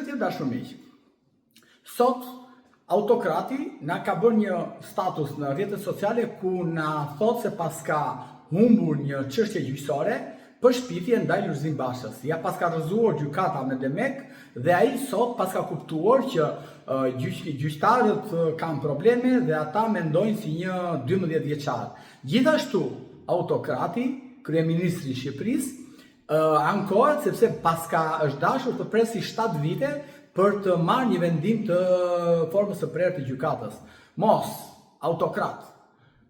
Pyetje dashur miq. Sot autokrati na ka bërë një status në rrjetet sociale ku na thot se pas ka humbur një çështje gjyqësore për shpifje ndaj Lulzim Bashës. Ja pas ka rrëzuar gjykata me Demek dhe ai sot pas ka kuptuar që gjyqtarët kanë probleme dhe ata mendojnë si një 12 vjeçar. Gjithashtu, autokrati, kryeministri i Shqipërisë, ankohet sepse paska është dashur të presi 7 vite për të marrë një vendim të formës së prerë të gjykatës. Mos, autokrat,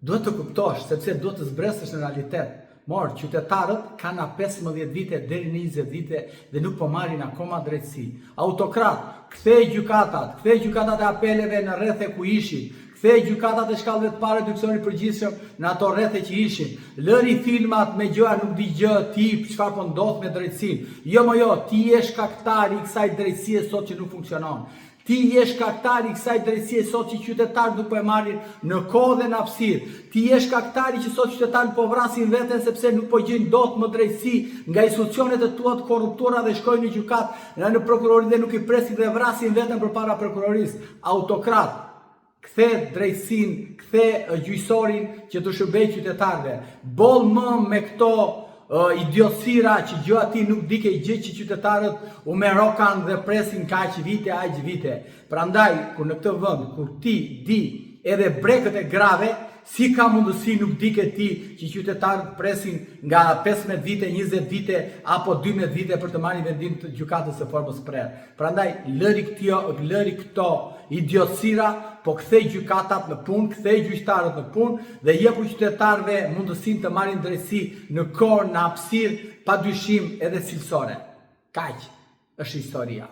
duhet të kuptosh sepse duhet të zbresësh në realitet. Qytetarët kanë 15 vite deri në 20 vite dhe nuk po marrin akoma drejtësi. Autokrat, kthej gjykatat e apeleve në rrethe ku ishin. Kthej gjykatat e shkallëve të parë të gjykatës përgjithshëm në ato rrethe që ishin. Lëri filmat me gjëra nuk di gjë ti çfarë po ndodh me drejtësinë. Jo, ti je shkaktari i kësaj drejtësie sot që nuk funksionon. Ti je shkaktari i kësaj drejtësie sot që qytetarët nuk po e marrin në kohë dhe në hapësirë. Ti je shkaktari që sot qytetarët po vrasin veten sepse nuk po gjejnë dot më drejtësi nga institucionet e tua të korruptuara dhe shkojnë në gjykatë, në prokurori dhe nuk i presin dhe vrasin veten përpara prokurorisë. Autokrat, kthe drejtësinë, kthe gjyqësorin që të shërbejë qytetarëve. Boll më me këto idiotësira që gjë ati nuk dike gjë që qytetarët u merokan dhe presin kaq vite, aq vite. Prandaj, kur në këtë vend, kur ti di edhe brekët e grave, si ka mundësi nuk dike ti që qytetarët presin nga 15 vite, 20 vite apo 12 vite për të marrë vendim të gjykatës së formës prerë. Prandaj, lëri këto idiotësira, po kthej gjykatat në punë, kthej gjyqtarët në punë dhe jepu qytetarëve mundësinë të marrin drejtësi në kohë, në hapësirë, padyshim edhe cilësore. Kaq është historia.